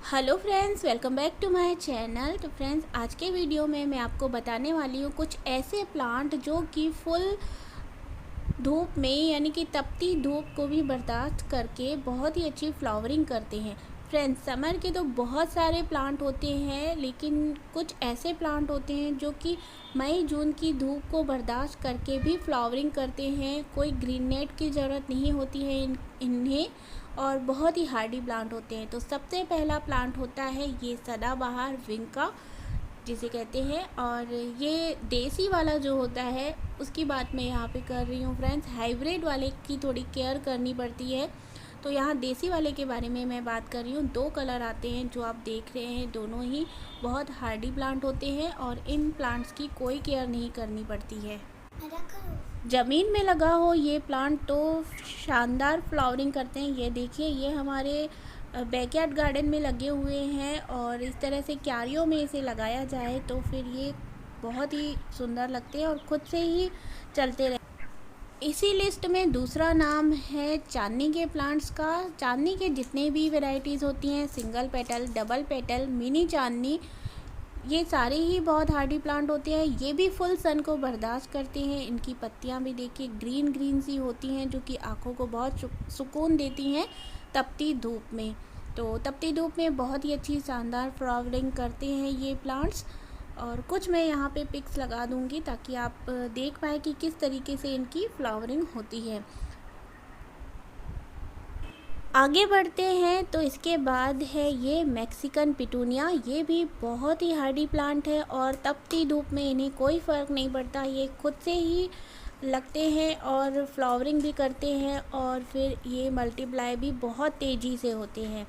Hello friends, welcome back to my channel. तो friends, आज के वीडियो में मैं आपको बताने वाली हूँ कुछ ऐसे प्लांट जो कि फुल धूप में यानी कि तपती धूप को भी बर्दाश्त करके बहुत ही अच्छी फ्लावरिंग करते हैं। फ्रेंड्स, समर के तो बहुत सारे प्लांट होते हैं, लेकिन कुछ ऐसे प्लांट होते हैं जो कि मई जून की धूप को बर्दाश्त करके भी फ्लावरिंग करते हैं। कोई ग्रीन नेट की ज़रूरत नहीं होती है इन्हें, और बहुत ही हार्डी प्लांट होते हैं। तो सबसे पहला प्लांट होता है ये सदाबहार विंका, जिसे कहते हैं। और ये देसी वाला जो होता है उसकी बात मैं यहाँ पे कर रही हूँ फ्रेंड्स। हाइब्रिड वाले की थोड़ी केयर करनी पड़ती है, तो यहाँ देसी वाले के बारे में मैं बात कर रही हूँ। दो कलर आते हैं जो आप देख रहे हैं, दोनों ही बहुत हार्डी प्लांट होते हैं और इन प्लांट्स की कोई केयर नहीं करनी पड़ती है। ज़मीन में लगा हो ये प्लांट तो शानदार फ्लावरिंग करते हैं। ये देखिए, ये हमारे बैकयार्ड गार्डन में लगे हुए हैं, और इस तरह से क्यारियों में इसे लगाया जाए तो फिर ये बहुत ही सुंदर लगते हैं और ख़ुद से ही चलते रहते हैं। इसी लिस्ट में दूसरा नाम है चांदनी के प्लांट्स का। चांदनी के जितने भी वैरायटीज़ होती हैं, single petal, double petal, mini Chandni, ये सारे ही बहुत हार्डी प्लांट होते हैं। ये भी फुल सन को बर्दाश्त करते हैं। इनकी पत्तियां भी देखिए ग्रीन ग्रीन सी होती हैं, जो कि आँखों को बहुत सुकून देती हैं तपती धूप में। तो तपती धूप में बहुत ही अच्छी शानदार फ्लावरिंग करते हैं ये प्लांट्स। और कुछ मैं यहाँ पे पिक्स लगा दूँगी ताकि आप देख पाए कि किस तरीके से इनकी फ्लावरिंग होती है। आगे बढ़ते हैं तो इसके बाद है ये मैक्सिकन पिटूनिया। ये भी बहुत ही हार्डी प्लांट है और तपती धूप में इन्हें कोई फ़र्क नहीं पड़ता। ये खुद से ही लगते हैं और फ्लावरिंग भी करते हैं, और फिर ये मल्टीप्लाई भी बहुत तेज़ी से होते हैं।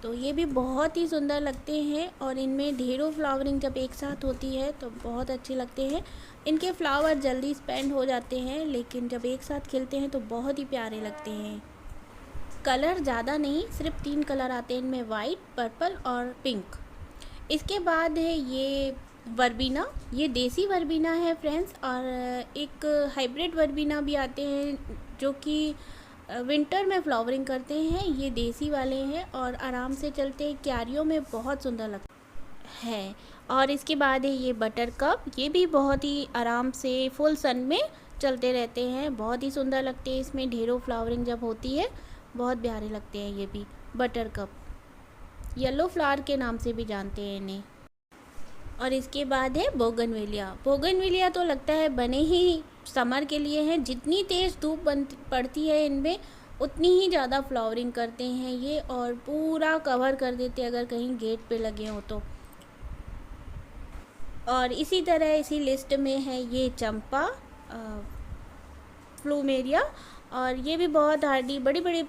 तो ये भी बहुत ही सुंदर लगते हैं, और इनमें ढेरों फ्लावरिंग जब एक साथ होती है तो बहुत अच्छे लगते हैं। इनके फ्लावर जल्दी स्पेंड हो जाते हैं, लेकिन जब एक साथ खिलते हैं तो बहुत ही प्यारे लगते हैं। कलर ज़्यादा नहीं, सिर्फ 3 कलर आते हैं इनमें, वाइट, पर्पल और पिंक। इसके बाद है ये वर्बीना। ये देसी वर्बीना है फ्रेंड्स, और एक हाइब्रिड वर्बीना भी आते हैं जो कि विंटर में फ्लावरिंग करते हैं। ये देसी वाले हैं और आराम से चलते हैं, क्यारियों में बहुत सुंदर लगता है। और इसके बाद है ये बटर कप। ये भी बहुत ही आराम से फुल सन में चलते रहते हैं, बहुत ही सुंदर लगते हैं। इसमें ढेरों फ्लावरिंग जब होती है बहुत प्यारे लगते हैं। ये भी बटर कप, येलो फ्लावर के नाम से भी जानते हैं इन्हें। और इसके बाद है बोगनविलिया। बोगनविलिया तो लगता है बने ही समर के लिए हैं। जितनी तेज़ धूप पड़ती है इनमें, उतनी ही ज़्यादा फ्लावरिंग करते हैं ये, और पूरा कवर कर देते हैं अगर कहीं गेट पे लगे हो तो। और इसी तरह इसी लिस्ट में है ये चंपा, प्लूमेरिया। और ये भी बहुत हार्डी, बड़े बड़े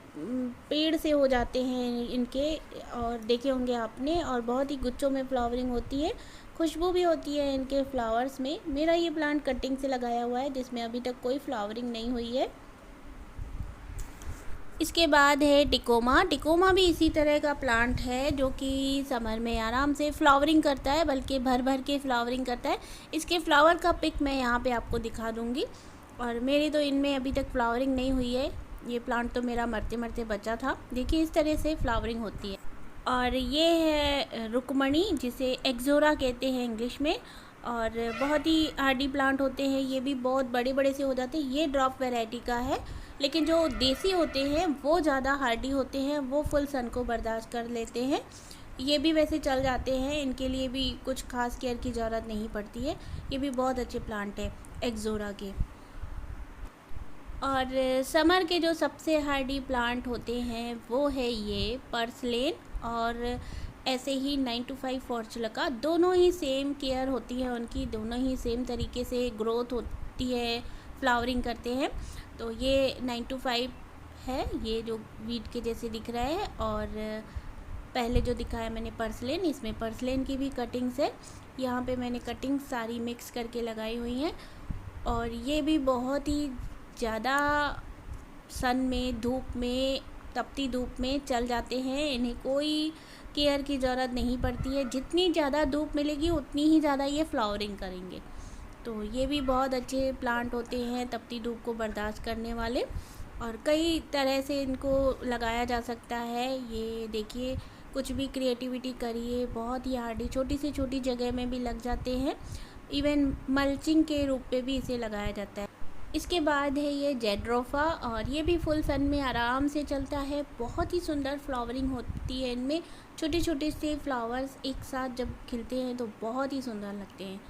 पेड़ से हो जाते हैं इनके, और देखे होंगे आपने, और बहुत ही गुच्छों में फ्लावरिंग होती है। खुशबू भी होती है इनके फ्लावर्स में। मेरा ये प्लांट कटिंग से लगाया हुआ है, जिसमें अभी तक कोई फ्लावरिंग नहीं हुई है। इसके बाद है टिकोमा। टिकोमा भी इसी तरह का प्लांट है जो कि समर में आराम से फ्लावरिंग करता है, बल्कि भर भर के फ्लावरिंग करता है। इसके फ्लावर का पिक मैं यहाँ पे आपको दिखा दूँगी। और मेरी तो इनमें अभी तक फ्लावरिंग नहीं हुई है। ये प्लांट तो मेरा मरते मरते बचा था। देखिए इस तरह से फ्लावरिंग होती है। और ये है रुकमणी, जिसे एक्जोरा कहते हैं इंग्लिश में, और बहुत ही हार्डी प्लांट होते हैं। ये भी बहुत बड़े बड़े से हो जाते हैं। ये ड्रॉप वैरायटी का है, लेकिन जो देसी होते हैं वो ज़्यादा हार्डी होते हैं, वो फुल सन को बर्दाश्त कर लेते हैं। ये भी वैसे चल जाते हैं, इनके लिए भी कुछ खास केयर की ज़रूरत नहीं पड़ती है। ये भी बहुत अच्छे प्लांट है एक्जोरा के। और समर के जो सबसे हार्डी प्लांट होते हैं वो है ये पर्सलेन, और ऐसे ही 9 to 5 फॉर्चुला। दोनों ही सेम केयर होती है उनकी, दोनों ही सेम तरीके से ग्रोथ होती है, फ्लावरिंग करते हैं। तो ये 9 to 5 है, ये जो वीट के जैसे दिख रहा है। और पहले जो दिखाया मैंने पर्सलेन, इसमें पर्सलेन की भी कटिंग्स है। यहाँ पे मैंने कटिंग्स सारी मिक्स करके लगाई हुई हैं। और ये भी बहुत ही ज़्यादा सन में, धूप में, तपती धूप में चल जाते हैं। इन्हें कोई केयर की ज़रूरत नहीं पड़ती है। जितनी ज़्यादा धूप मिलेगी उतनी ही ज़्यादा ये फ्लावरिंग करेंगे। तो ये भी बहुत अच्छे प्लांट होते हैं, तपती धूप को बर्दाश्त करने वाले। और कई तरह से इनको लगाया जा सकता है। ये देखिए कुछ भी क्रिएटिविटी करिए, बहुत ही हार्डी, छोटी से छोटी जगह में भी लग जाते हैं। इवन मल्चिंग के रूप में भी इसे लगाया जाता है। इसके बाद है ये जेड्रोफा, और ये भी फुल सन में आराम से चलता है। बहुत ही सुंदर फ्लावरिंग होती है इनमें, छोटे छोटे से फ्लावर्स एक साथ जब खिलते हैं तो बहुत ही सुंदर लगते हैं।